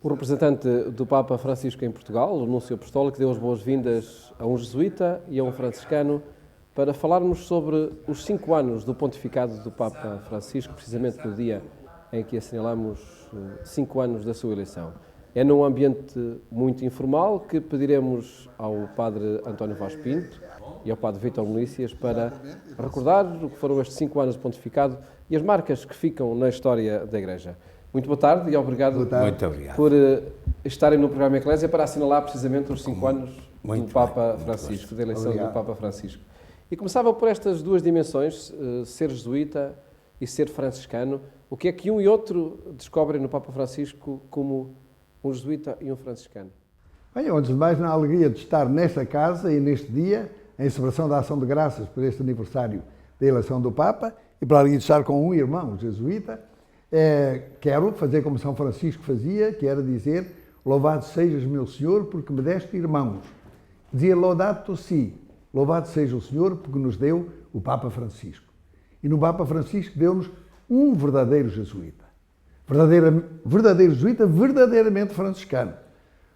O representante do Papa Francisco em Portugal, o Núncio Apostólico, deu as boas-vindas a um jesuíta e a um franciscano para falarmos sobre os 5 anos do pontificado do Papa Francisco, precisamente no dia em que assinalamos 5 anos da sua eleição. É num ambiente muito informal que pediremos ao Padre António Vaz Pinto e ao Padre Vítor Melícias para recordar o que foram estes 5 anos de pontificado e as marcas que ficam na história da Igreja. Muito boa tarde e obrigado, Muito obrigado por estarem no programa Eclésia para assinalar precisamente os 5 anos do Papa Francisco, da eleição do Papa Francisco. E começava por estas duas dimensões, ser jesuíta e ser franciscano. O que é que um e outro descobrem no Papa Francisco como um jesuíta e um franciscano? Bem, antes de mais, na alegria de estar nesta casa e neste dia, em celebração da ação de graças por este aniversário da eleição do Papa, e para a alegria de estar com um irmão jesuíta, quero fazer como São Francisco fazia, que era dizer: louvado sejas, meu Senhor, porque me deste irmãos. Dizia: laudato si, louvado seja o Senhor, porque nos deu o Papa Francisco. E no Papa Francisco deu-nos um verdadeiro jesuíta. Verdadeiro jesuíta, verdadeiramente franciscano.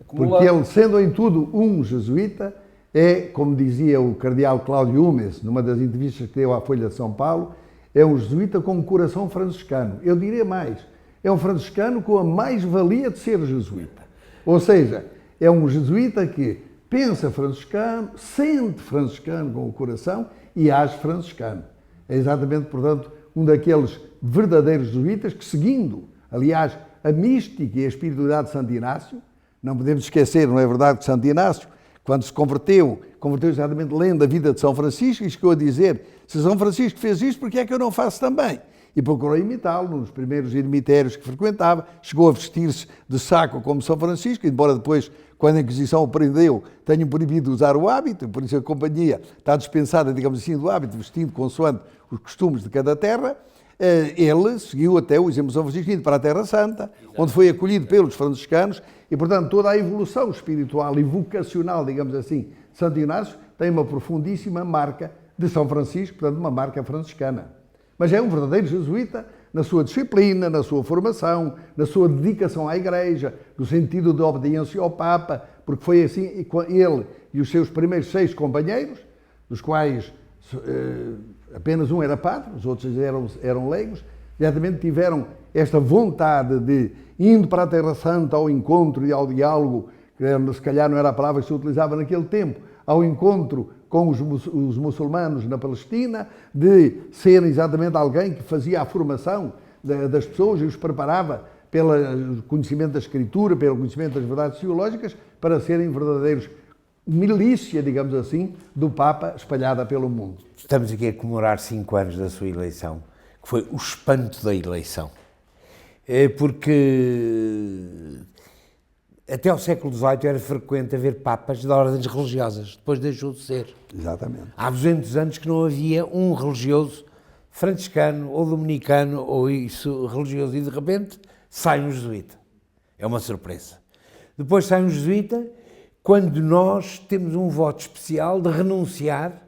Porque ele, sendo em tudo um jesuíta, é, como dizia o cardeal Cláudio Umes, numa das entrevistas que deu à Folha de São Paulo, é um jesuíta com um coração franciscano. Eu diria mais, é um franciscano com a mais-valia de ser jesuíta. Ou seja, é um jesuíta que pensa franciscano, sente franciscano com o coração e age franciscano. É exatamente, portanto, um daqueles verdadeiros jesuítas que, seguindo, aliás, a mística e a espiritualidade de Santo Inácio, não podemos esquecer, não é verdade, que Santo Inácio, quando se converteu exatamente lendo a vida de São Francisco e chegou a dizer: se São Francisco fez isto, por que é que eu não faço também? E procurou imitá-lo nos primeiros ermitérios que frequentava, chegou a vestir-se de saco como São Francisco, embora depois, quando a Inquisição o prendeu, tenham proibido usar o hábito, por isso a companhia está dispensada, digamos assim, do hábito, vestindo consoante os costumes de cada terra. Ele seguiu até o exemplo de São Francisco, indo para a Terra Santa, onde foi acolhido pelos franciscanos, e, portanto, toda a evolução espiritual e vocacional, digamos assim, de Santo Inácio, tem uma profundíssima marca de São Francisco, portanto, uma marca franciscana. Mas é um verdadeiro jesuíta na sua disciplina, na sua formação, na sua dedicação à Igreja, no sentido de obediência ao Papa, porque foi assim ele e os seus primeiros 6 companheiros, dos quais apenas um era padre, os outros eram leigos, exatamente tiveram esta vontade de, indo para a Terra Santa ao encontro e ao diálogo, que se calhar não era a palavra que se utilizava naquele tempo, ao encontro com os muçulmanos na Palestina, de serem exatamente alguém que fazia a formação das pessoas e os preparava pelo conhecimento da Escritura, pelo conhecimento das verdades teológicas, para serem verdadeiros milícia, digamos assim, do Papa espalhada pelo mundo. Estamos aqui a comemorar 5 anos da sua eleição, que foi o espanto da eleição. Porque até ao século XVIII era frequente haver papas de ordens religiosas, depois deixou de ser. Exatamente. Há 200 anos que não havia um religioso franciscano ou dominicano ou isso religioso, e de repente sai um jesuíta. É uma surpresa. Depois sai um jesuíta quando nós temos um voto especial de renunciar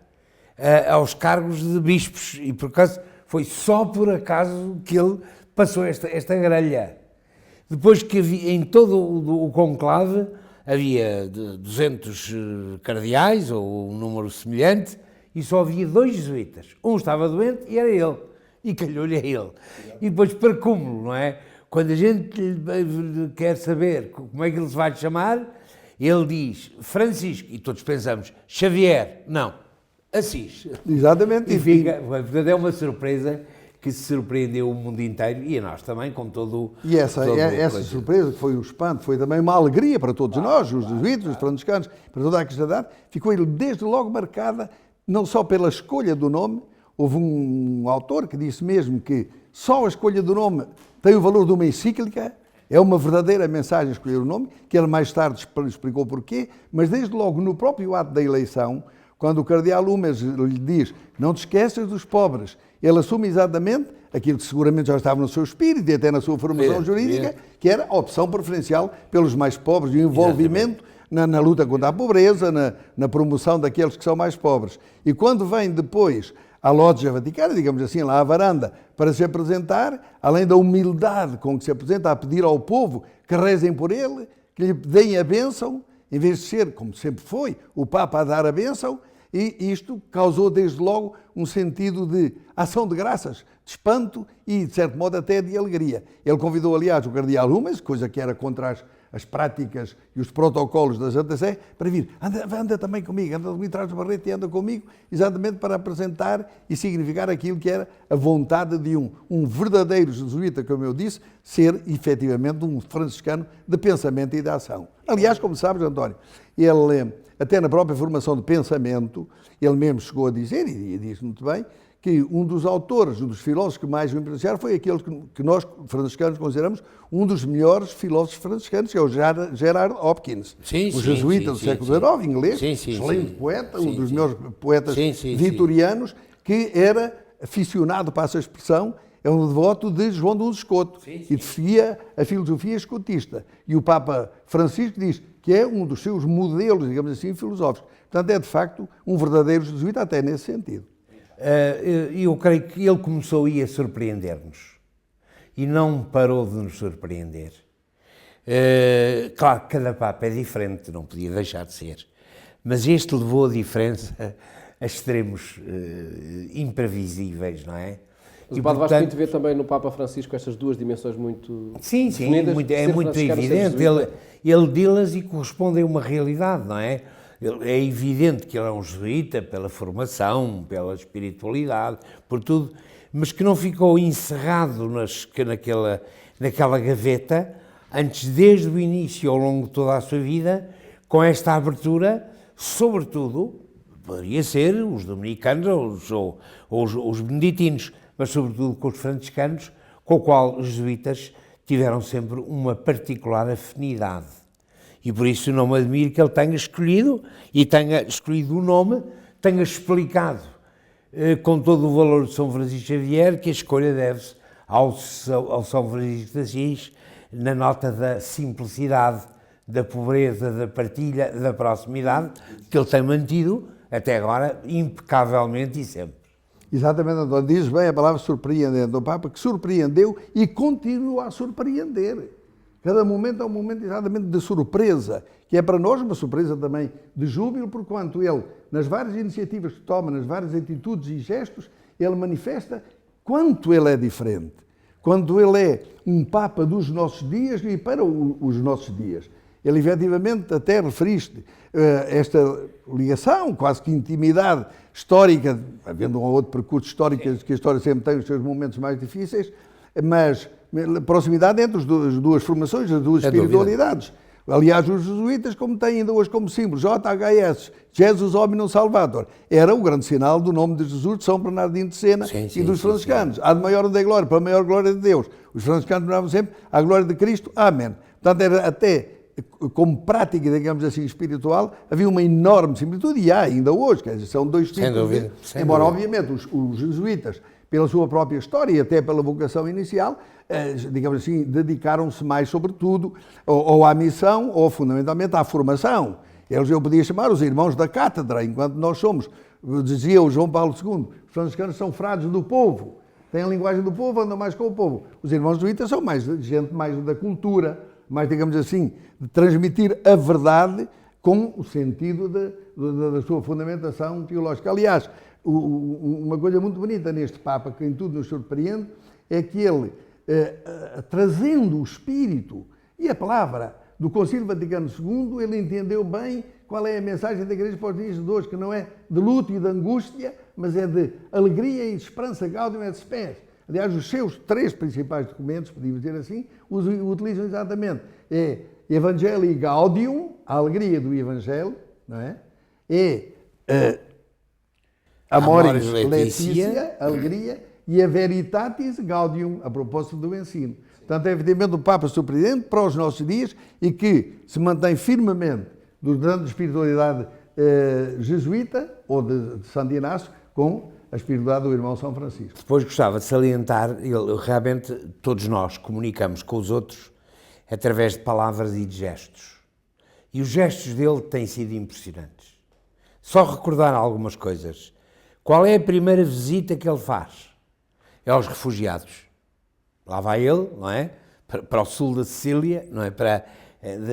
aos cargos de bispos, e por acaso foi só por acaso que ele passou esta grelha. Depois que havia, em todo o conclave havia 200 cardeais, ou um número semelhante, e só havia 2 jesuítas. Um estava doente e era ele, e calhou-lhe a ele. E depois, para cúmulo, não é? Quando a gente quer saber como é que ele se vai chamar, ele diz Francisco, e todos pensamos Xavier, não, Assis. Exatamente. E fica, portanto, é uma surpresa que se surpreendeu o mundo inteiro, e a nós também, com todo... E essa surpresa, que foi um espanto, foi também uma alegria para todos nós, os jesuítas, os franciscanos, para toda a cristandade, ficou ele desde logo marcada, não só pela escolha do nome. Houve um autor que disse mesmo que só a escolha do nome tem o valor de uma encíclica. É uma verdadeira mensagem escolher o nome, que ele mais tarde explicou porquê, mas desde logo no próprio ato da eleição, quando o cardeal Umes lhe diz: não te esqueças dos pobres, ele assume exatamente aquilo que seguramente já estava no seu espírito e até na sua formação jurídica, que era a opção preferencial pelos mais pobres e o envolvimento na luta contra a pobreza, na promoção daqueles que são mais pobres. E quando vem depois à Lógia Vaticana, digamos assim, lá à varanda, para se apresentar, além da humildade com que se apresenta, a pedir ao povo que rezem por ele, que lhe deem a bênção, em vez de ser, como sempre foi, o Papa a dar a bênção, e isto causou desde logo um sentido de ação de graças, de espanto e, de certo modo, até de alegria. Ele convidou, aliás, o cardeal Rumens, coisa que era contra as práticas e os protocolos da Santa Sé, para vir, anda também comigo, anda comigo, traz o barrete e anda comigo, exatamente para apresentar e significar aquilo que era a vontade de um verdadeiro jesuíta, como eu disse, ser efetivamente um franciscano de pensamento e de ação. Aliás, como sabes, António, ele, até na própria formação de pensamento, ele mesmo chegou a dizer, e diz muito bem, que um dos autores, um dos filósofos que mais o influenciaram foi aquele que nós, franciscanos, consideramos um dos melhores filósofos franciscanos, que é o Gerard Hopkins, o jesuíta do século XIX, inglês, excelente poeta, um dos melhores poetas vitorianos, que era aficionado para essa expressão, é um devoto de João de Escoto e defendia a filosofia escotista. E o Papa Francisco diz que é um dos seus modelos, digamos assim, filosóficos. Portanto, é de facto um verdadeiro jesuíta até nesse sentido. Eu creio que ele começou aí a surpreender-nos e não parou de nos surpreender. Claro que cada Papa é diferente, não podia deixar de ser, mas este levou a diferença a extremos imprevisíveis, não é? Mas o Padre Vasco Pinto vê também no Papa Francisco estas duas dimensões muito definidas. É muito evidente. Ele dilas e corresponde a uma realidade, não é? É evidente que ele é um jesuíta pela formação, pela espiritualidade, por tudo, mas que não ficou encerrado naquela gaveta, antes, desde o início, ao longo de toda a sua vida, com esta abertura, sobretudo, poderia ser os dominicanos ou os beneditinos, mas sobretudo com os franciscanos, com o qual os jesuítas tiveram sempre uma particular afinidade. E por isso não me admiro que ele tenha escolhido o nome, tenha explicado com todo o valor de São Francisco Xavier que a escolha deve-se ao São Francisco de Assis, na nota da simplicidade, da pobreza, da partilha, da proximidade, que ele tem mantido até agora impecavelmente e sempre. Exatamente, António, diz bem a palavra surpreendente do Papa, que surpreendeu e continua a surpreender. Cada momento é um momento exatamente de surpresa, que é para nós uma surpresa também de júbilo, porquanto ele, nas várias iniciativas que toma, nas várias atitudes e gestos, ele manifesta quanto ele é diferente, quanto ele é um Papa dos nossos dias e para os nossos dias. Ele, efetivamente, até referiste esta ligação, quase que intimidade histórica, havendo um ou outro percurso histórico, que a história sempre tem os seus momentos mais difíceis, mas proximidade entre as duas formações, as duas espiritualidades. Aliás, os jesuítas, como têm ainda hoje como símbolo, JHS, Jesus Hominum Salvator, era o grande sinal do nome de Jesus, de São Bernardino de Sena e dos franciscanos. Ad maior Dei glória, para a maior glória de Deus. Os franciscanos oravam sempre à glória de Cristo. Amém. Portanto, era até como prática, digamos assim, espiritual, havia uma enorme similitude, e há ainda hoje, quer dizer, são dois tipos. Sem dúvida. Embora, obviamente, os jesuítas, pela sua própria história e até pela vocação inicial, digamos assim, dedicaram-se mais, sobretudo, ou à missão, ou fundamentalmente à formação. Eu podia chamar os irmãos da cátedra, enquanto nós somos, dizia o João Paulo II, os franciscanos são frades do povo, têm a linguagem do povo, andam mais com o povo. Os irmãos jesuítas são mais gente mais da cultura, mais, digamos assim, de transmitir a verdade com o sentido da sua fundamentação teológica. Aliás, uma coisa muito bonita neste Papa, que em tudo nos surpreende, é que ele, trazendo o espírito e a palavra do Concílio Vaticano II, ele entendeu bem qual é a mensagem da Igreja para os dias de hoje, que não é de luto e de angústia, mas é de alegria e de esperança, Gaudium et Spes. Aliás, os seus três principais documentos, podíamos dizer assim, utilizam exatamente Evangelii Gaudium, a alegria do Evangelho, não é? Amoris Laetitia, alegria, e a Veritatis Gaudium, a propósito do ensino. Portanto, é evidentemente o Papa surpreendente para os nossos dias e que se mantém firmemente durante a espiritualidade jesuíta ou de Santo Inácio com a espiritualidade do irmão São Francisco. Depois gostava de salientar, realmente todos nós comunicamos com os outros através de palavras e de gestos. E os gestos dele têm sido impressionantes. Só recordar algumas coisas. Qual é a primeira visita que ele faz? É aos refugiados. Lá vai ele, não é? Para o sul da Sicília, não é? Para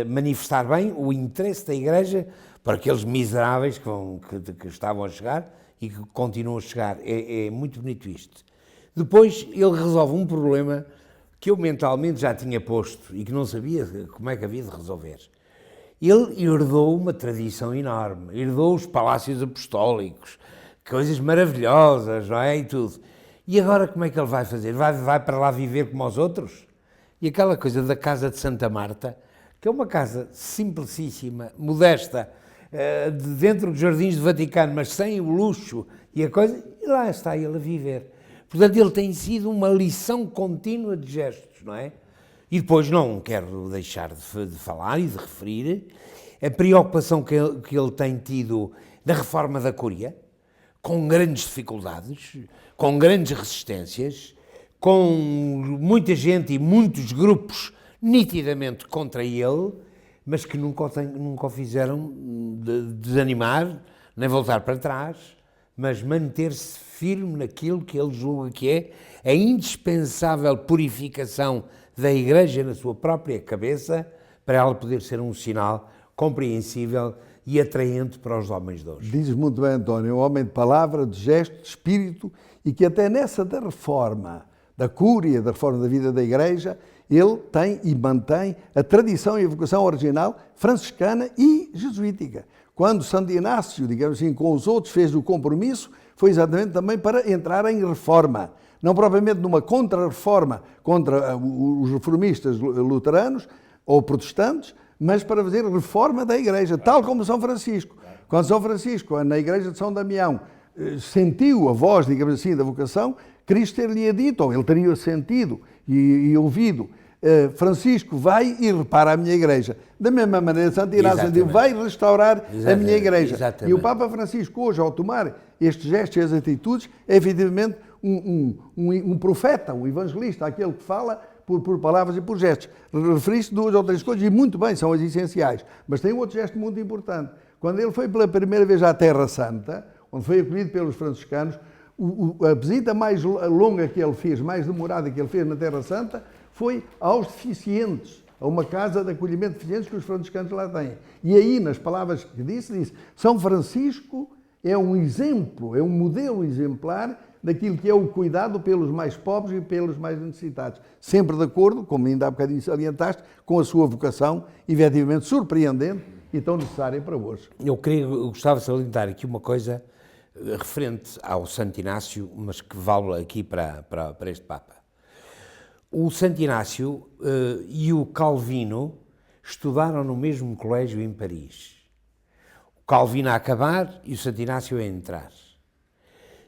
manifestar bem o interesse da Igreja para aqueles miseráveis que estavam a chegar e que continuam a chegar. É muito bonito isto. Depois ele resolve um problema que eu mentalmente já tinha posto e que não sabia como é que havia de resolver. Ele herdou uma tradição enorme, herdou os palácios apostólicos, coisas maravilhosas, não é? E tudo. E agora como é que ele vai fazer? Vai para lá viver como os outros? E aquela coisa da casa de Santa Marta, que é uma casa simplicíssima, modesta, dentro dos jardins do Vaticano, mas sem o luxo e a coisa, e lá está ele a viver. Portanto, ele tem sido uma lição contínua de gestos, não é? E depois não quero deixar de falar e de referir a preocupação que ele tem tido na reforma da Cúria, com grandes dificuldades, com grandes resistências, com muita gente e muitos grupos nitidamente contra ele, mas que nunca o fizeram desanimar, nem voltar para trás, mas manter-se firme naquilo que ele julga que é a indispensável purificação da Igreja na sua própria cabeça, para ela poder ser um sinal compreensível e atraente para os homens de hoje. Dizes muito bem, António, é um homem de palavra, de gesto, de espírito, e que até nessa da reforma da Cúria, da reforma da vida da Igreja, ele tem e mantém a tradição e a vocação original franciscana e jesuítica. Quando Santo Inácio, digamos assim, com os outros fez o compromisso, foi exatamente também para entrar em reforma. Não propriamente numa contra-reforma contra os reformistas luteranos ou protestantes, mas para fazer reforma da Igreja, tal como São Francisco. Quando São Francisco, na Igreja de São Damião, sentiu a voz, digamos assim, da vocação, Cristo ter-lhe dito, ou ele teria sentido e ouvido, Francisco, vai e repara a minha Igreja. Da mesma maneira, Santo Inácio diz, vai restaurar a minha Igreja. Exatamente. E o Papa Francisco, hoje, ao tomar estes gestos e as atitudes, é efetivamente um profeta, um evangelista, aquele que fala por palavras e por gestos. Referiste duas ou três coisas, e muito bem, são as essenciais. Mas tem outro gesto muito importante. Quando ele foi pela primeira vez à Terra Santa, onde foi acolhido pelos franciscanos, a visita mais longa que ele fez, mais demorada que ele fez na Terra Santa, foi aos deficientes, a uma casa de acolhimento de deficientes que os franciscanos lá têm. E aí, nas palavras que disse, São Francisco é um exemplo, é um modelo exemplar daquilo que é o cuidado pelos mais pobres e pelos mais necessitados. Sempre de acordo, como ainda há bocadinho salientaste, com a sua vocação, efetivamente surpreendente e tão necessária para hoje. Eu gostava de salientar aqui uma coisa referente ao Santo Inácio, mas que vale aqui para este Papa. O Santo Inácio e o Calvino estudaram no mesmo colégio em Paris. O Calvino a acabar e o Santo Inácio a entrar.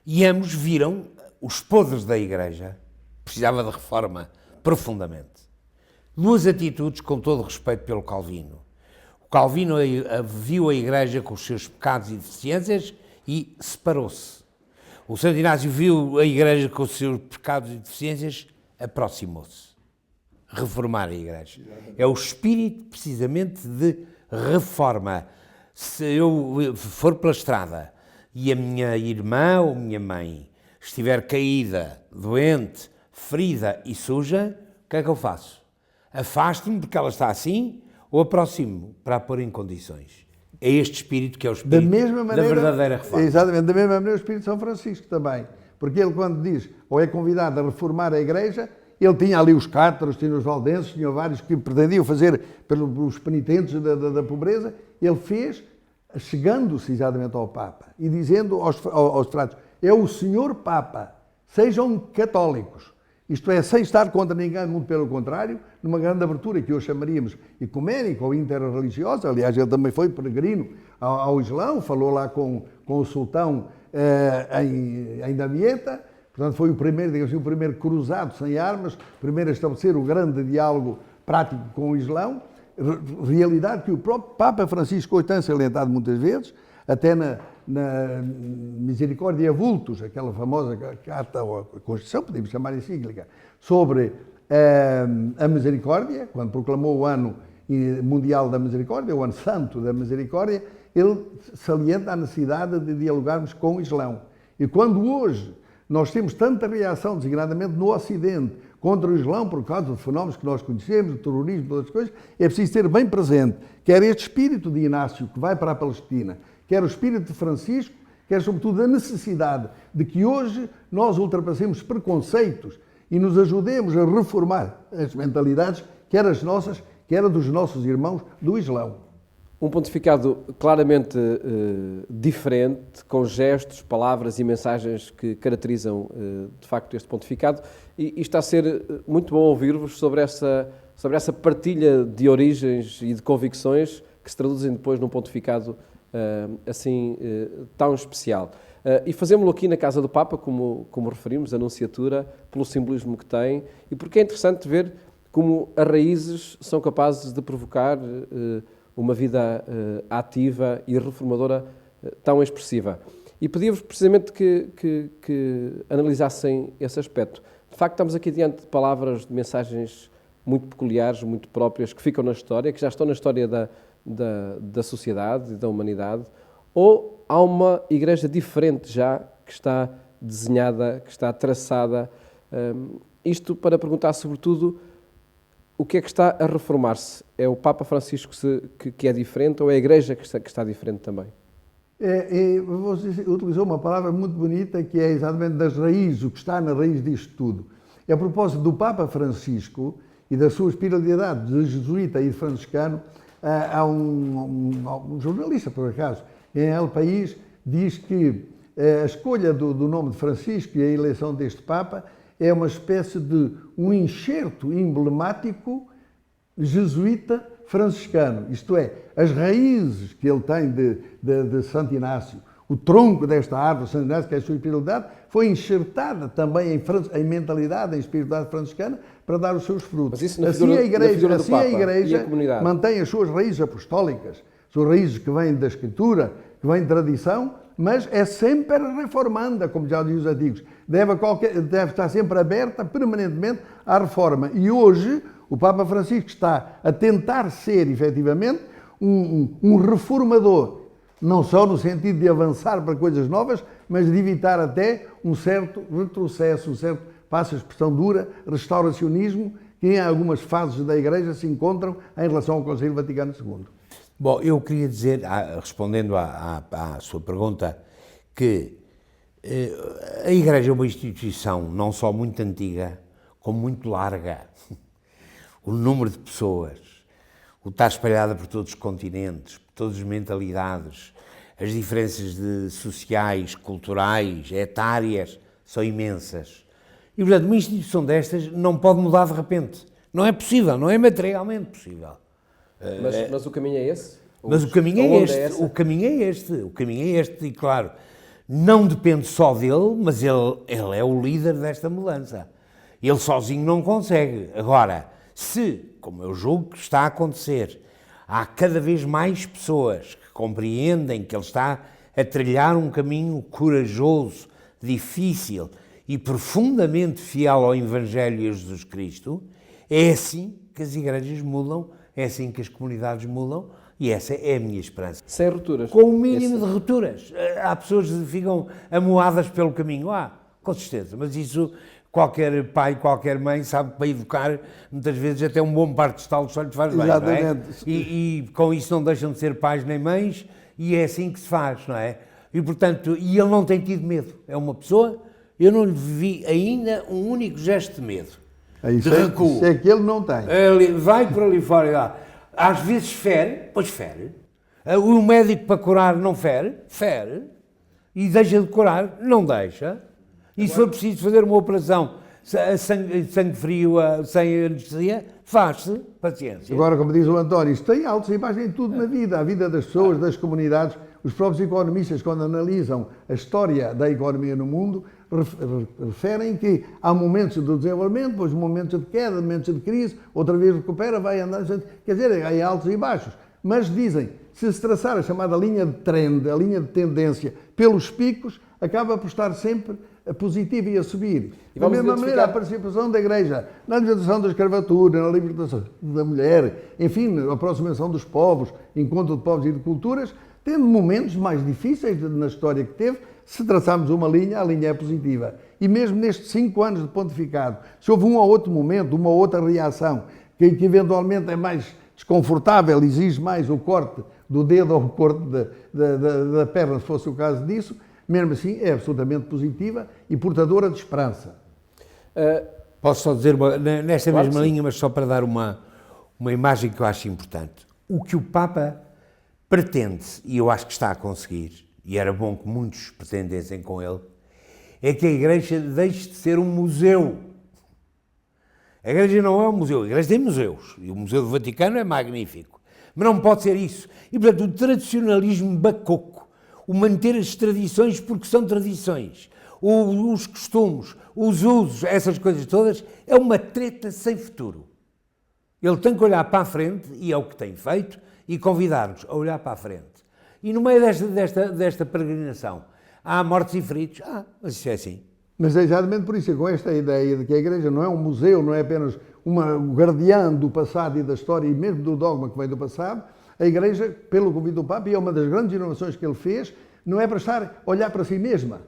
E ambos viram os podres da Igreja, precisava de reforma profundamente. Duas atitudes, com todo o respeito pelo Calvino. O Calvino viu a Igreja com os seus pecados e deficiências e separou-se. O Santo Inácio viu a Igreja com os seus pecados e deficiências, aproximou-se. Reformar a Igreja. É o espírito, precisamente, de reforma. Se eu for pela estrada e a minha irmã ou minha mãe estiver caída, doente, ferida e suja, o que é que eu faço? Afasto-me porque ela está assim ou aproximo-me para a pôr em condições? É este espírito que é o espírito da verdadeira reforma. Exatamente, da mesma maneira o espírito de São Francisco também. Porque ele, quando diz, ou é convidado a reformar a Igreja, ele tinha ali os cátaros, tinha os valdenses, tinha vários que pretendiam fazer pelos penitentes da pobreza. Ele fez, chegando-se exatamente ao Papa e dizendo aos fratos, é o Senhor Papa, sejam católicos. Isto é, sem estar contra ninguém, muito pelo contrário, numa grande abertura que hoje chamaríamos ecuménica ou interreligiosa. Aliás, ele também foi peregrino ao Islão, falou lá com o sultão em Damieta. Portanto, foi o primeiro, digamos assim, o primeiro cruzado sem armas, primeiro a estabelecer o grande diálogo prático com o Islão. Realidade que o próprio Papa Francisco hoje tem salientado muitas vezes, até na Misericórdia Vultus, aquela famosa carta ou Constituição, podemos chamar encíclica, sobre a misericórdia, quando proclamou o ano mundial da misericórdia, o ano santo da misericórdia, ele salienta a necessidade de dialogarmos com o Islão. E quando hoje nós temos tanta reação, designadamente no Ocidente, contra o Islão, por causa de fenómenos que nós conhecemos, do terrorismo, todas as coisas, é preciso ter bem presente, quer este espírito de Inácio, que vai para a Palestina, quer o espírito de Francisco, quer sobretudo a necessidade de que hoje nós ultrapassemos preconceitos e nos ajudemos a reformar as mentalidades, quer as nossas, quer a dos nossos irmãos do Islão. Um pontificado claramente diferente, com gestos, palavras e mensagens que caracterizam de facto este pontificado, e está a ser muito bom ouvir-vos sobre essa partilha de origens e de convicções que se traduzem depois num pontificado assim tão especial. E fazemos-lo aqui na Casa do Papa, como referimos, a Nunciatura, pelo simbolismo que tem, e porque é interessante ver como as raízes são capazes de provocar uma vida ativa e reformadora tão expressiva. E pedia-vos precisamente que analisassem esse aspecto. De facto, estamos aqui diante de palavras, de mensagens muito peculiares, muito próprias, que ficam na história, que já estão na história da sociedade e da humanidade, ou há uma igreja diferente já, que está desenhada, que está traçada? Isto para perguntar, sobretudo, o que é que está a reformar-se? É o Papa Francisco que é diferente ou é a Igreja que está diferente também? Você utilizou uma palavra muito bonita que é exatamente das raízes, o que está na raiz disto tudo. E a propósito do Papa Francisco e da sua espiritualidade de jesuíta e de franciscano, há um jornalista, por acaso, em El País, diz que a escolha do nome de Francisco e a eleição deste Papa é uma espécie de um enxerto emblemático jesuíta franciscano, isto é, as raízes que ele tem de Santo Inácio, o tronco desta árvore, Santo Inácio, que é a sua espiritualidade, foi enxertada também em mentalidade, em espiritualidade franciscana, para dar os seus frutos. Mas isso na figura do Papa a Igreja e a comunidade mantém as suas raízes apostólicas, suas raízes que vêm da Escritura, que vêm de tradição, mas é sempre reformanda, como já diz os antigos. Deve estar sempre aberta, permanentemente, à reforma. E hoje, o Papa Francisco está a tentar ser, efetivamente, um reformador, não só no sentido de avançar para coisas novas, mas de evitar até um certo retrocesso, um certo, passa a expressão dura, restauracionismo, que em algumas fases da Igreja se encontram em relação ao Concílio Vaticano II. Bom, eu queria dizer, respondendo à sua pergunta, que a Igreja é uma instituição não só muito antiga, como muito larga. O número de pessoas, o estar espalhada por todos os continentes, por todas as mentalidades, as diferenças sociais, culturais, etárias, são imensas. E, portanto, uma instituição destas não pode mudar de repente. Não é possível, não é materialmente possível. Mas o caminho é esse? Mas o caminho é este, o caminho é este, e claro, não depende só dele, mas ele é o líder desta mudança. Ele sozinho não consegue. Agora, se, como eu julgo que está a acontecer, há cada vez mais pessoas que compreendem que ele está a trilhar um caminho corajoso, difícil e profundamente fiel ao Evangelho e a Jesus Cristo, é assim que as igrejas mudam, é assim que as comunidades mudam, e essa é a minha esperança. Sem rupturas? Com o mínimo de rupturas. Há pessoas que ficam amoadas pelo caminho. Com certeza, mas isso qualquer pai, qualquer mãe sabe que para educar, muitas vezes até um bom par de estalos só lhe faz bem, exatamente. Não é? E com isso não deixam de ser pais nem mães, e é assim que se faz, não é? E portanto, e ele não tem tido medo. É uma pessoa, eu não lhe vi ainda um único gesto de medo. Isso é que ele não tem. Ele vai por ali fora e lá. Às vezes fere, pois fere. O médico para curar não fere, e deixa de curar, não deixa. E se for preciso fazer uma operação sangue frio, sem anestesia, faz-se, paciência. Agora, como diz o António, isto tem altos e baixos em tudo na vida. A vida das pessoas, das comunidades. Os próprios economistas, quando analisam a história da economia no mundo, referem que há momentos de desenvolvimento, depois momentos de queda, momentos de crise, outra vez recupera, vai andando, quer dizer, há altos e baixos. Mas dizem, se traçar a chamada linha de trend, a linha de tendência, pelos picos, acaba por estar sempre positivo e a subir. Da mesma maneira, a participação da Igreja na libertação da escravatura, na libertação da mulher, enfim, a aproximação dos povos, encontro de povos e de culturas, tendo momentos mais difíceis na história que teve, se traçarmos uma linha, a linha é positiva. E mesmo nestes 5 anos de pontificado, se houve um ou outro momento, uma ou outra reação, que eventualmente é mais desconfortável, exige mais o corte do dedo ou o corte da perna, se fosse o caso disso, mesmo assim é absolutamente positiva e portadora de esperança. Posso só dizer, nesta Claro mesma que sim. linha, mas só para dar uma imagem que eu acho importante. O que o Papa pretende, e eu acho que está a conseguir, e era bom que muitos pretendessem com ele, é que a Igreja deixe de ser um museu. A Igreja não é um museu, a Igreja tem museus, e o Museu do Vaticano é magnífico, mas não pode ser isso. E, portanto, o tradicionalismo bacoco, o manter as tradições porque são tradições, os costumes, os usos, essas coisas todas, é uma treta sem futuro. Ele tem que olhar para a frente, e é o que tem feito, e convidar-nos a olhar para a frente. E no meio desta peregrinação, há mortos e feridos. Mas isso é assim. Mas é exatamente por isso, com esta ideia de que a Igreja não é um museu, não é apenas um guardiã do passado e da história, e mesmo do dogma que vem do passado, a Igreja, pelo convite do Papa, e é uma das grandes inovações que ele fez, não é para estar a olhar para si mesma.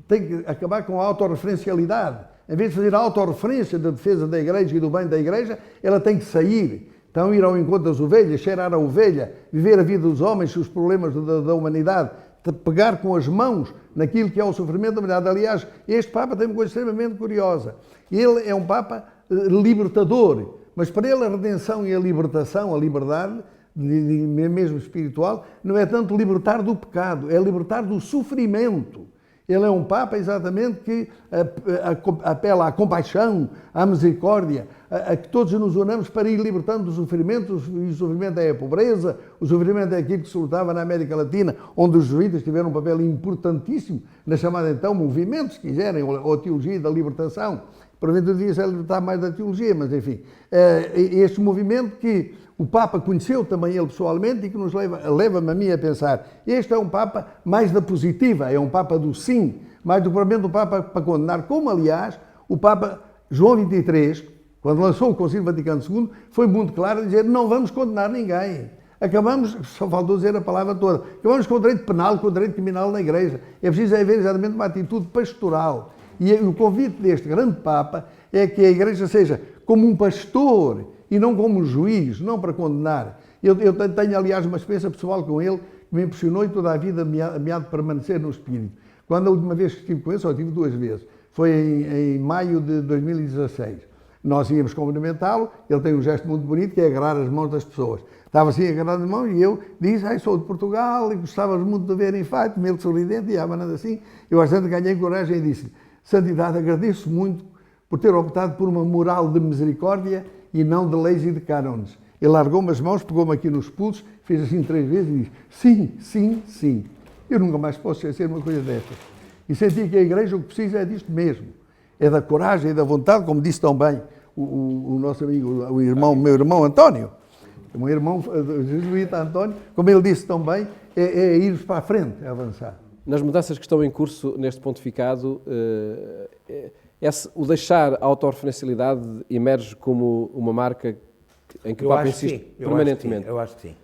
Tem que acabar com a autorreferencialidade. Em vez de fazer a autorreferência da defesa da Igreja e do bem da Igreja, ela tem que sair. Então, ir ao encontro das ovelhas, cheirar a ovelha, viver a vida dos homens, os problemas da humanidade, pegar com as mãos naquilo que é o sofrimento da humanidade. Aliás, este Papa tem uma coisa extremamente curiosa. Ele é um Papa libertador, mas para ele a redenção e a libertação, a liberdade, mesmo espiritual, não é tanto libertar do pecado, é libertar do sofrimento. Ele é um Papa, exatamente, que apela à compaixão, à misericórdia, a que todos nos unamos para ir libertando dos sofrimentos, e o sofrimento é a pobreza, o sofrimento é aquilo que se lutava na América Latina, onde os jesuítas tiveram um papel importantíssimo na chamada, então, movimento, se quiserem, ou a teologia da libertação. Porventura devia-se libertar mais da teologia, mas enfim, este movimento que o Papa conheceu também ele pessoalmente e que nos leva-me a mim a pensar, este é um Papa mais da positiva, é um Papa do sim, mais do propriamente um Papa para condenar, como aliás o Papa João XXIII, quando lançou o Concílio Vaticano II, foi muito claro a dizer, não vamos condenar ninguém. Acabamos, só faltou dizer a palavra toda, acabamos com o direito penal, com o direito criminal na Igreja. É preciso haver exatamente uma atitude pastoral. E o convite deste grande Papa é que a Igreja seja como um pastor e não como um juiz, não para condenar. Eu tenho, aliás, uma experiência pessoal com ele que me impressionou e toda a vida me há de permanecer no espírito. Quando a última vez que estive com ele, só tive 2 vezes, foi em maio de 2016. Nós íamos cumprimentá-lo, ele tem um gesto muito bonito que é agarrar as mãos das pessoas. Estava assim agarrado as mãos e eu disse, sou de Portugal e gostava muito de ver em feito, meio sorridente e abanando assim. Eu bastante ganhei coragem e disse, Santidade, agradeço muito por ter optado por uma moral de misericórdia e não de leis e de cânones. Ele largou-me as mãos, pegou-me aqui nos pulsos, fez assim 3 vezes e disse, sim, sim, sim. Eu nunca mais posso esquecer uma coisa destas. E senti que a Igreja o que precisa é disto mesmo. É da coragem e da vontade, como disse tão bem o nosso amigo, meu irmão António, o meu irmão jesuíta António, como ele disse tão bem, é ir para a frente, é avançar. Nas mudanças que estão em curso neste pontificado, o deixar a autorreferencialidade emerge como uma marca em que o Papa insiste permanentemente. Eu acho que sim.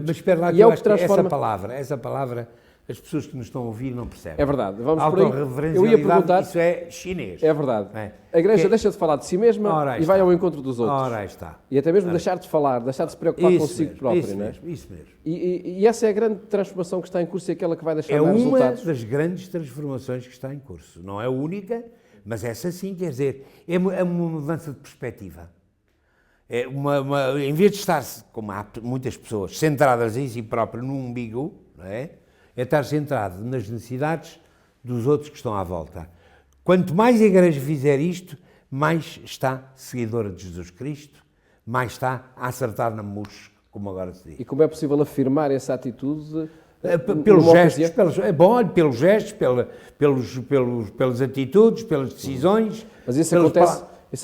Mas espera lá, que eu acho que essa palavra, as pessoas que nos estão a ouvir não percebem. É verdade. Vamos por aí. Eu ia perguntar... Isso é chinês. É verdade. A Igreja deixa de falar de si mesma e vai ao encontro dos outros. Ora, aí está. E até mesmo deixar de falar, deixar de se preocupar consigo próprio. Isso não é? mesmo, isso mesmo. E essa é a grande transformação que está em curso e aquela que vai deixar mais resultados. resultados. É uma das grandes transformações que está em curso. Não é a única, mas essa sim, quer dizer, é uma mudança de perspectiva. É em vez de estar, como há muitas pessoas, centradas em si próprio, no umbigo, não é? É estar centrado nas necessidades dos outros que estão à volta. Quanto mais a Igreja fizer isto, mais está seguidora de Jesus Cristo, mais está a acertar na mousse, como agora se diz. E como é possível afirmar essa atitude? Pelos gestos, pelos gestos, pelas atitudes, pelas decisões. Mas isso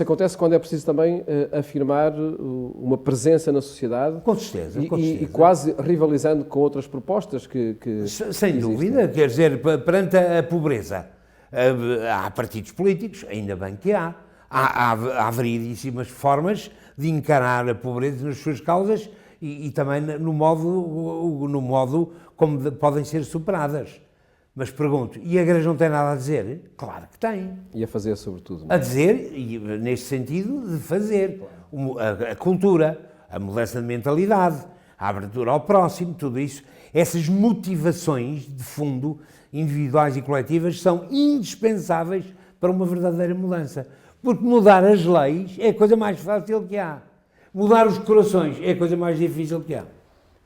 acontece quando é preciso também afirmar uma presença na sociedade. Com certeza, e quase rivalizando com outras propostas que sem dúvida, quer dizer, perante a pobreza. Há partidos políticos, ainda bem que há. Há variedíssimas formas de encarar a pobreza nas suas causas e também no modo como podem ser superadas. Mas pergunto, e a Igreja não tem nada a dizer? Claro que tem. E a fazer sobretudo. Não A é? dizer, e neste sentido, de fazer. A cultura, a mudança de mentalidade, a abertura ao próximo, tudo isso. Essas motivações, de fundo, individuais e coletivas, são indispensáveis para uma verdadeira mudança. Porque mudar as leis é a coisa mais fácil que há. Mudar os corações é a coisa mais difícil que há.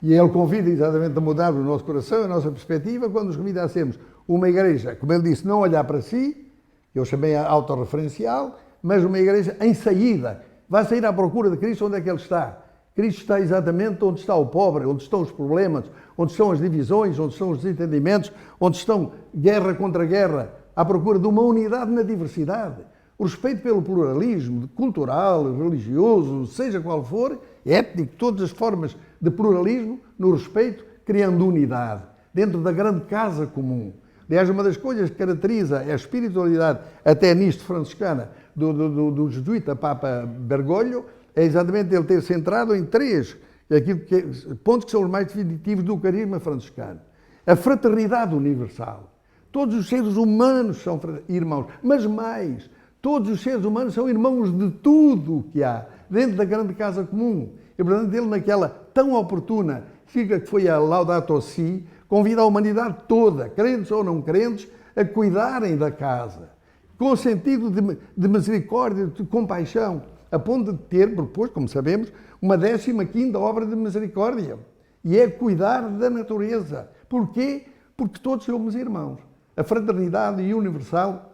E ele convida exatamente a mudar o nosso coração, a nossa perspectiva, quando nos convida a sermos uma igreja, como ele disse, não olhar para si, eu chamei a autorreferencial, mas uma igreja em saída. Vai sair à procura de Cristo onde é que ele está. Cristo está exatamente onde está o pobre, onde estão os problemas, onde estão as divisões, onde estão os desentendimentos, onde estão guerra contra guerra, à procura de uma unidade na diversidade. O respeito pelo pluralismo cultural, religioso, seja qual for, étnico, todas as formas de pluralismo, no respeito, criando unidade, dentro da grande casa comum. Aliás, uma das coisas que caracteriza a espiritualidade, até nisto franciscana, do jesuíta Papa Bergoglio, é exatamente ele ter centrado em três pontos que são os mais definitivos do carisma franciscano. A fraternidade universal. Todos os seres humanos são irmãos, mas mais, todos os seres humanos são irmãos de tudo o que há, dentro da grande casa comum. E, portanto, ele, naquela tão oportuna cíclica que foi a Laudato Si, convida a humanidade toda, crentes ou não crentes, a cuidarem da casa, com sentido de misericórdia, de compaixão, a ponto de ter proposto, como sabemos, uma 15ª obra de misericórdia. E é cuidar da natureza. Porquê? Porque todos somos irmãos. A fraternidade universal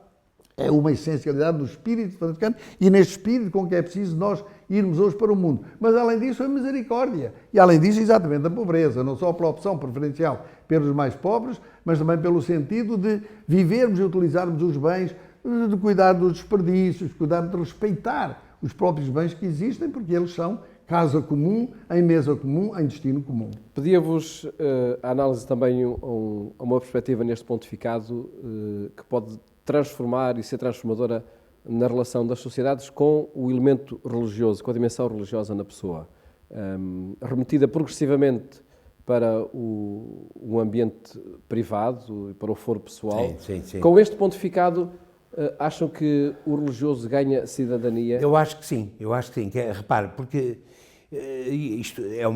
é uma essencialidade do espírito franciscano e neste espírito com que é preciso nós irmos hoje para o mundo. Mas além disso, a misericórdia. E além disso, exatamente, a pobreza, não só pela opção preferencial pelos mais pobres, mas também pelo sentido de vivermos e utilizarmos os bens, de cuidar dos desperdícios, cuidar de respeitar os próprios bens que existem, porque eles são casa comum, em mesa comum, em destino comum. Pedia-vos a análise também a uma perspectiva neste pontificado que pode transformar e ser transformadora na relação das sociedades com o elemento religioso, com a dimensão religiosa na pessoa, remetida progressivamente para o ambiente privado e para o foro pessoal. Sim. Com este pontificado, acham que o religioso ganha cidadania? Eu acho que sim. Repare, porque isto é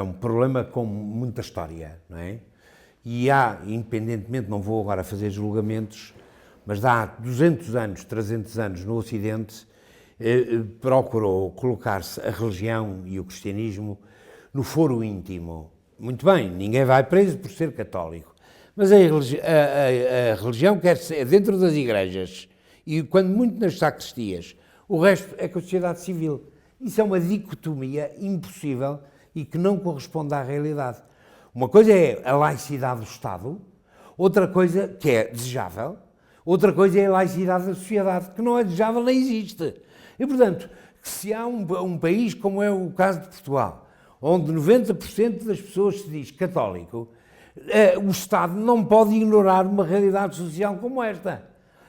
um problema com muita história, não é? E há, independentemente, não vou agora fazer julgamentos, mas há 200 anos, 300 anos no Ocidente, procurou colocar-se a religião e o cristianismo no foro íntimo. Muito bem, ninguém vai preso por ser católico, mas a religião quer ser dentro das igrejas e, quando muito, nas sacristias. O resto é com a sociedade civil. Isso é uma dicotomia impossível e que não corresponde à realidade. Uma coisa é a laicidade do Estado, outra coisa que é desejável, outra coisa é a laicidade da sociedade, que não é desejável nem existe. E, portanto, se há um país como é o caso de Portugal, onde 90% das pessoas se diz católico, o Estado não pode ignorar uma realidade social como esta.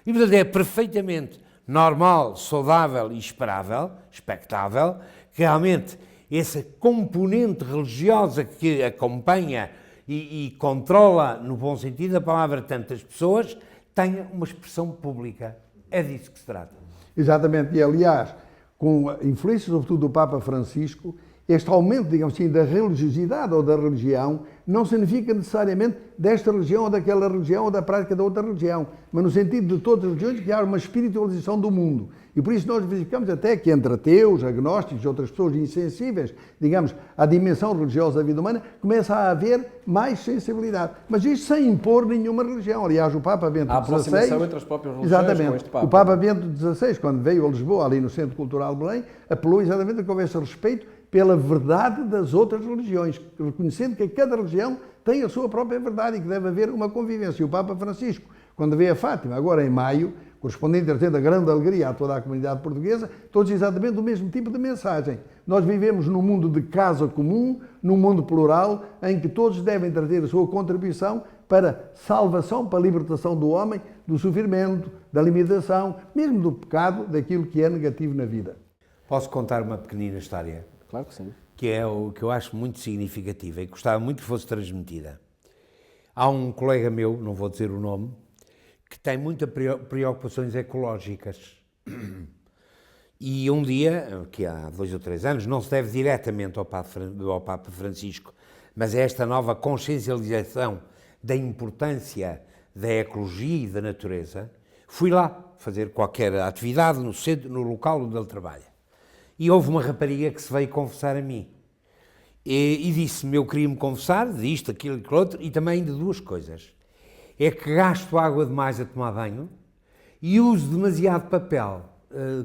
E, portanto, é perfeitamente normal, saudável e expectável, que realmente essa componente religiosa que acompanha e controla, no bom sentido da palavra, tantas pessoas, tenha uma expressão pública. É disso que se trata. Exatamente. E, aliás, com a influência, sobretudo, do Papa Francisco, este aumento, digamos assim, da religiosidade ou da religião não significa necessariamente desta religião ou daquela religião ou da prática da outra religião, mas no sentido de todas as religiões que há uma espiritualização do mundo. E por isso nós verificamos até que entre ateus, agnósticos e outras pessoas insensíveis, digamos, à dimensão religiosa da vida humana, começa a haver mais sensibilidade. Mas isto sem impor nenhuma religião. Aliás, o Papa Bento XVI... A aproximação entre as próprias religiões. Exatamente. Com este Papa. O Papa Bento XVI, quando veio a Lisboa, ali no Centro Cultural de Belém, apelou exatamente a que houvesse respeito pela verdade das outras religiões, reconhecendo que cada religião tem a sua própria verdade e que deve haver uma convivência. E o Papa Francisco, quando veio a Fátima, agora em maio, correspondente a ter a grande alegria a toda a comunidade portuguesa, todos exatamente o mesmo tipo de mensagem. Nós vivemos num mundo de casa comum, num mundo plural, em que todos devem trazer a sua contribuição para salvação, para a libertação do homem, do sofrimento, da limitação, mesmo do pecado, daquilo que é negativo na vida. Posso contar uma pequenina história? Claro que sim. Que é o que eu acho muito significativa e gostava muito que fosse transmitida. Há um colega meu, não vou dizer o nome, que tem muitas preocupações ecológicas. E um dia, que há 2 ou 3 anos, não se deve diretamente ao Papa Francisco, mas é esta nova consciencialização da importância da ecologia e da natureza, fui lá fazer qualquer atividade no local onde ele trabalha. E houve uma rapariga que se veio confessar a mim. E disse-me, eu queria-me confessar disto, aquilo e aquilo outro, e também de 2 coisas. É que gasto água demais a tomar banho e uso demasiado papel,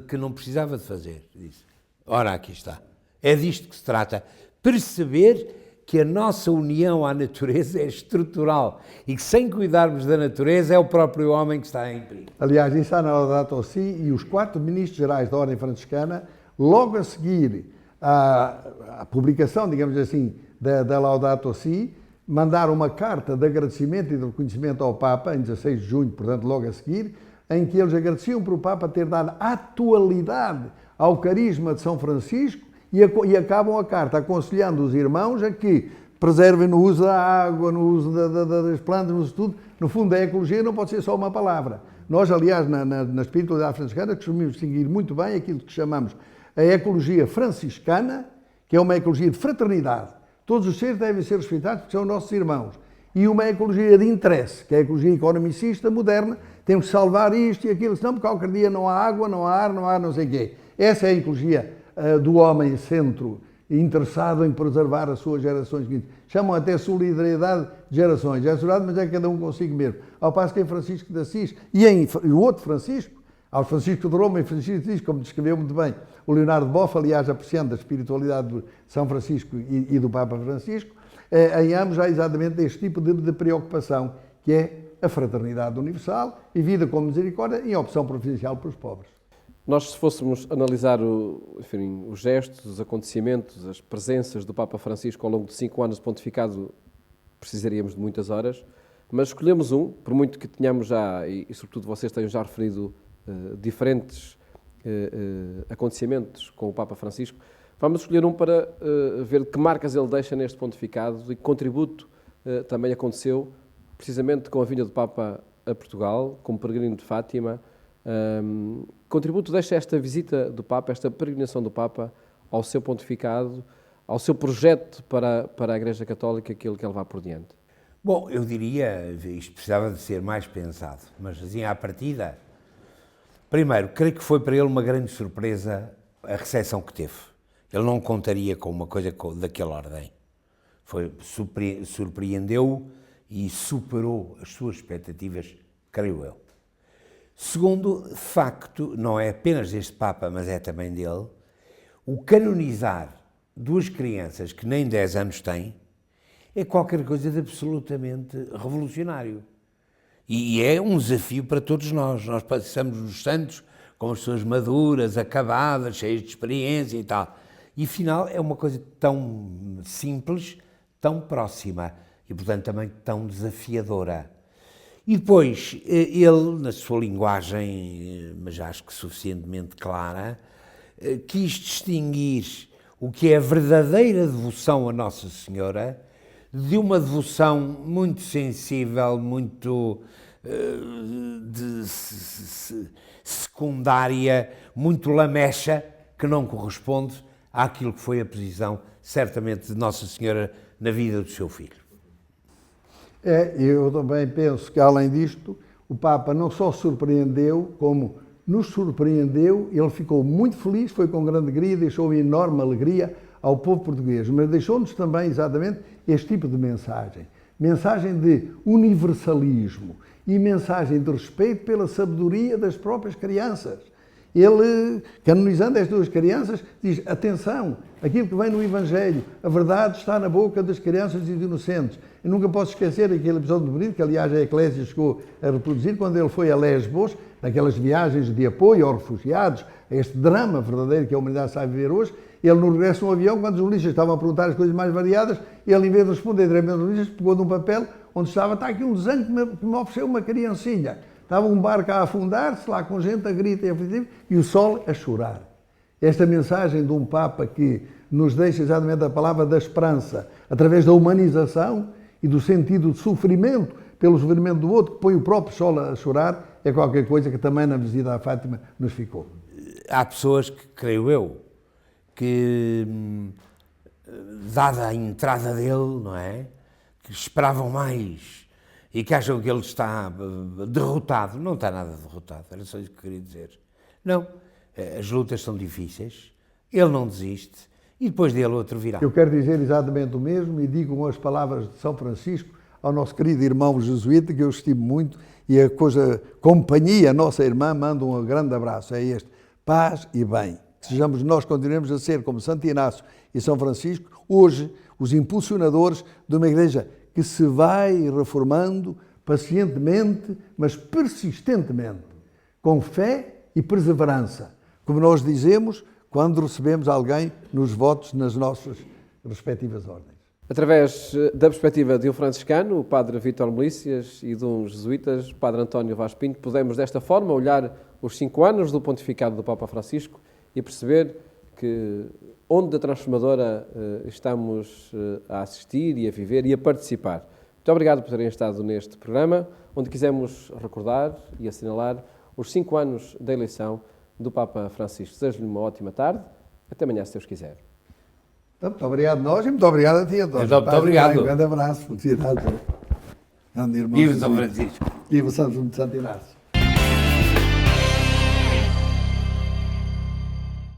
que não precisava de fazer. Disse, ora, aqui está. É disto que se trata. Perceber que a nossa união à natureza é estrutural e que sem cuidarmos da natureza é o próprio homem que está em perigo. Aliás, isso está na Laudato Si e os 4 ministros gerais da Ordem Franciscana, logo a seguir à publicação, digamos assim, da Laudato Si, mandaram uma carta de agradecimento e de reconhecimento ao Papa, em 16 de junho, portanto logo a seguir, em que eles agradeciam por o Papa ter dado atualidade ao carisma de São Francisco e acabam a carta aconselhando os irmãos a que preservem no uso da água, no uso das plantas, no uso de tudo. No fundo, a ecologia não pode ser só uma palavra. Nós, aliás, na espiritualidade franciscana, costumamos distinguir muito bem aquilo que chamamos a ecologia franciscana, que é uma ecologia de fraternidade. Todos os seres devem ser respeitados porque são nossos irmãos. E uma ecologia de interesse, que é a ecologia economicista moderna, temos que salvar isto e aquilo, senão porque qualquer dia não há água, não há ar, não há não sei o quê. Essa é a ecologia do homem centro, interessado em preservar as suas gerações. Chamam até solidariedade de gerações. É verdade, mas é cada um consigo mesmo. Ao passo que em Francisco de Assis e o outro Francisco, ao Francisco de Roma e Francisco de Assis, como descreveu muito bem o Leonardo Boff, aliás, apreciando a espiritualidade de São Francisco e do Papa Francisco, em ambos há exatamente este tipo de preocupação, que é a fraternidade universal e vida com misericórdia e opção providencial para os pobres. Nós, se fôssemos analisar os gestos, os acontecimentos, as presenças do Papa Francisco ao longo de 5 anos de pontificado, precisaríamos de muitas horas, mas escolhemos um, por muito que tenhamos já, e sobretudo vocês tenham já referido diferentes acontecimentos com o Papa Francisco, vamos escolher um para ver que marcas ele deixa neste pontificado e que contributo também aconteceu, precisamente com a vinda do Papa a Portugal, como peregrino de Fátima. Contributo deixa esta visita do Papa, esta peregrinação do Papa ao seu pontificado, ao seu projeto para a Igreja Católica, aquilo que ele vai por diante? Bom, eu diria, isto precisava de ser mais pensado, mas assim à partida, primeiro, creio que foi para ele uma grande surpresa a recepção que teve. Ele não contaria com uma coisa daquela ordem. Surpreendeu e superou as suas expectativas, creio eu. Segundo, de facto, não é apenas deste Papa, mas é também dele, o canonizar 2 crianças que nem 10 anos têm é qualquer coisa de absolutamente revolucionário. E é um desafio para todos nós. Nós passamos os santos como pessoas maduras, acabadas, cheias de experiência e tal. E afinal é uma coisa tão simples, tão próxima e, portanto, também tão desafiadora. E depois, ele, na sua linguagem, mas acho que suficientemente clara, quis distinguir o que é a verdadeira devoção a Nossa Senhora de uma devoção muito sensível, muito secundária, muito lamecha, que não corresponde àquilo que foi a posição, certamente, de Nossa Senhora na vida do seu filho. Eu também penso que, além disto, o Papa não só surpreendeu, como nos surpreendeu. Ele ficou muito feliz, foi com grande alegria, deixou uma enorme alegria ao povo português, mas deixou-nos também, exatamente, este tipo de mensagem. Mensagem de universalismo e mensagem de respeito pela sabedoria das próprias crianças. Ele, canonizando as 2 crianças, diz, atenção, aquilo que vem no Evangelho, a verdade está na boca das crianças e dos inocentes. Eu nunca posso esquecer aquele episódio bonito que, aliás, a Eclésia chegou a reproduzir, quando ele foi a Lesbos, naquelas viagens de apoio aos refugiados, a este drama verdadeiro que a humanidade sabe viver hoje. Ele, no regresso no avião, quando os jornalistas estavam a perguntar as coisas mais variadas, ele, em vez de responder diretamente aos jornalistas, pegou de um papel onde está aqui um desenho que me ofereceu uma criancinha. Estava um barco a afundar-se, lá com gente a grita e aflitivo, e o sol a chorar. Esta mensagem de um Papa que nos deixa exatamente a palavra da esperança, através da humanização e do sentido de sofrimento pelo sofrimento do outro, que põe o próprio sol a chorar, é qualquer coisa que também na visita à Fátima nos ficou. Há pessoas que, creio eu, que, dada a entrada dele, não é? Que esperavam mais e que acham que ele está derrotado. Não está nada derrotado, era só isso que queria dizer. Não, as lutas são difíceis, ele não desiste e depois dele outro virá. Eu quero dizer exatamente o mesmo e digo com as palavras de São Francisco ao nosso querido irmão jesuíta, que eu estimo muito, e a companhia, a nossa irmã, manda um grande abraço. É este: paz e bem. Que sejamos nós, continuemos a ser, como Santo Inácio e São Francisco, hoje, os impulsionadores de uma igreja que se vai reformando pacientemente, mas persistentemente, com fé e perseverança, como nós dizemos quando recebemos alguém nos votos nas nossas respectivas ordens. Através da perspectiva de um franciscano, o padre Vítor Melícias, e de um jesuítas, o padre António Vaz Pinto, podemos desta forma olhar os 5 anos do pontificado do Papa Francisco e perceber que onda transformadora estamos a assistir e a viver e a participar. Muito obrigado por terem estado neste programa, onde quisemos recordar e assinalar os 5 anos da eleição do Papa Francisco. Desejo-lhe uma ótima tarde. Até amanhã, se Deus quiser. Muito obrigado a nós e muito obrigado a ti, António. Muito obrigado. Um grande abraço. Felicidades. Grande irmão. Viva São Francisco. Viva Santo Inácio.